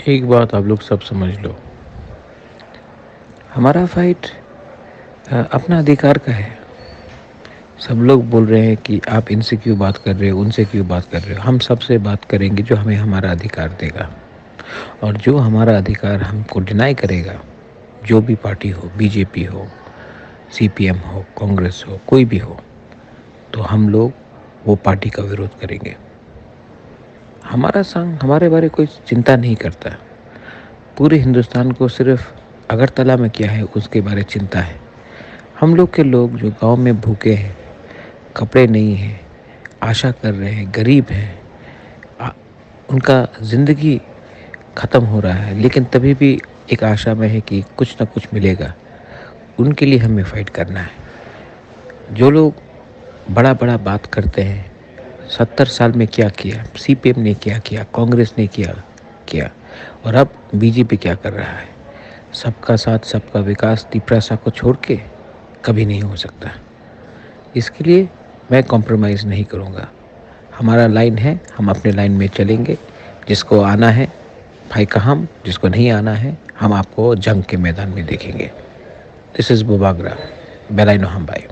एक बात आप लोग सब समझ लो, हमारा फाइट अपना अधिकार का है। सब लोग बोल रहे हैं कि आप इनसे क्यों बात कर रहे हो, उनसे क्यों बात कर रहे हो। हम सबसे बात करेंगे जो हमें हमारा अधिकार देगा, और जो हमारा अधिकार हमको डिनाई करेगा, जो भी पार्टी हो, बीजेपी हो, सीपीएम हो, कांग्रेस हो, कोई भी हो, तो हम लोग वो पार्टी का विरोध करेंगे। हमारा संघ हमारे बारे कोई चिंता नहीं करता। पूरे हिंदुस्तान को सिर्फ अगरतला में क्या है उसके बारे चिंता है। हम लोग के लोग जो गांव में भूखे हैं, कपड़े नहीं हैं, आशा कर रहे हैं, गरीब हैं, उनका ज़िंदगी ख़त्म हो रहा है, लेकिन तभी भी एक आशा में है कि कुछ ना कुछ मिलेगा। उनके लिए हमें फ़ाइट करना है। जो लोग बड़ा बड़ा बात करते हैं, 70 साल में क्या किया, सीपीएम ने क्या किया, कांग्रेस ने किया किया और अब बीजेपी क्या कर रहा है। सबका साथ सबका विकास तिपरासा को छोड़ के कभी नहीं हो सकता। इसके लिए मैं कॉम्प्रोमाइज़ नहीं करूँगा। हमारा लाइन है, हम अपने लाइन में चलेंगे। जिसको आना है भाई का हम, जिसको नहीं आना है हम आपको जंग के मैदान में देखेंगे। दिस इज़ बुबागरा बेलाइनो हम भाई।